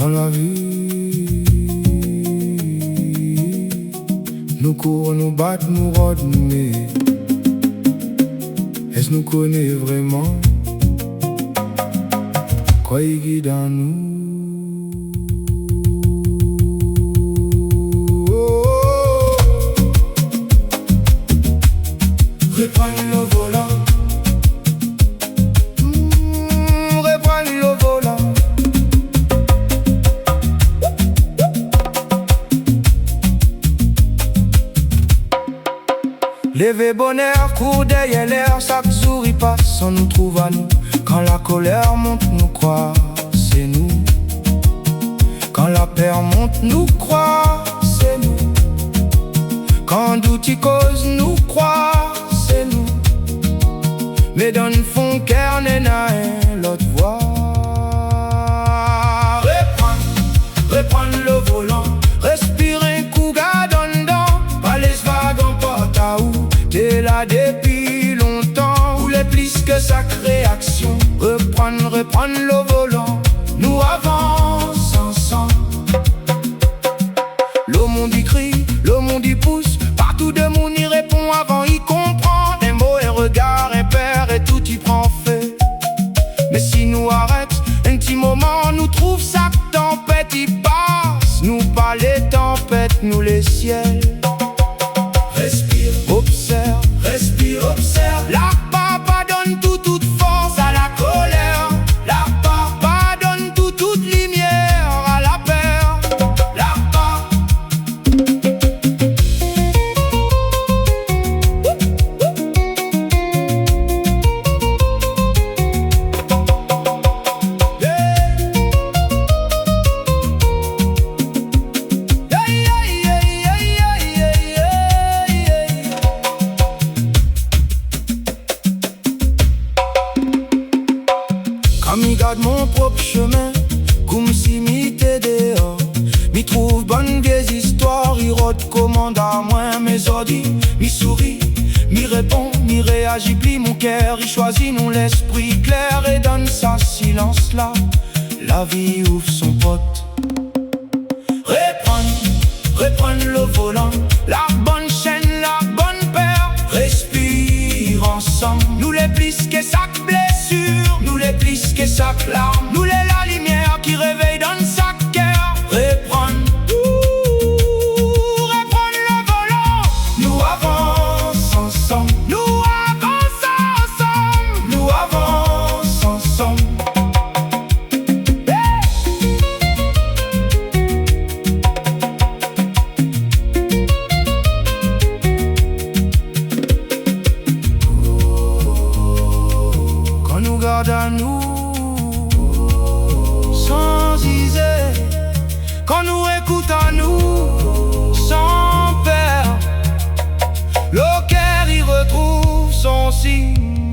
Dans la vie, nous courons, nous battons, nous rôdons, mais est-ce nous connaît vraiment? Quoi il guide en nous? Reprendre le volant, reprendre le volant. Lever bonheur, cours derrière l'air, chaque jour il passe, on nous trouve à nous. Quand la colère monte, nous croire, c'est nous. Quand la peur monte, nous croire, c'est nous. Quand doute y cause, nous croire, c'est nous. Mais dans le fond, cœur n'est rien, l'autre voix. Reprendre le volant, respire un coup, garde en dedans. Pas les wagons, porte à où t'es là depuis longtemps. Ou les plus que sacrée réaction. Reprendre le volant, nous avance ensemble. Le monde y crie, le monde y pousse. Partout de monde y répond avant y comprend. Des mots et regards impairs et tout y prend fait. Mais si nous arrête un petit moment, nous trouve ça que tempête y passe. Nous pas les tempêtes, nous les ciels. Respire, observe, respire, observe. L'arc pardonne toute force à la colère. L'arc pardonne toute lumière à la peur. L'arc m'y garde mon propre chemin, comme si m'y t'aidait dehors. M'y trouve bonne vieille histoire, il rôde commande à moi mes ordis. M'y sourit, m'y répond, m'y réagit, plie mon cœur. Il choisit non l'esprit clair et donne sa silence là. La vie ouvre son pote. Reprendre le volant, la bonne chaîne, la bonne paire. Respire ensemble, nous les plisques et sac blessure. Nous les plisques et sac larmes, nous les la lumière qui réveille dans sa cœur. Reprendre le volant, nous avance ensemble. Nous avance ensemble, nous avance ensemble. Quand nous garde à nous, sans iser, quand nous écoute à nous, sans peur, le cœur y retrouve son signe.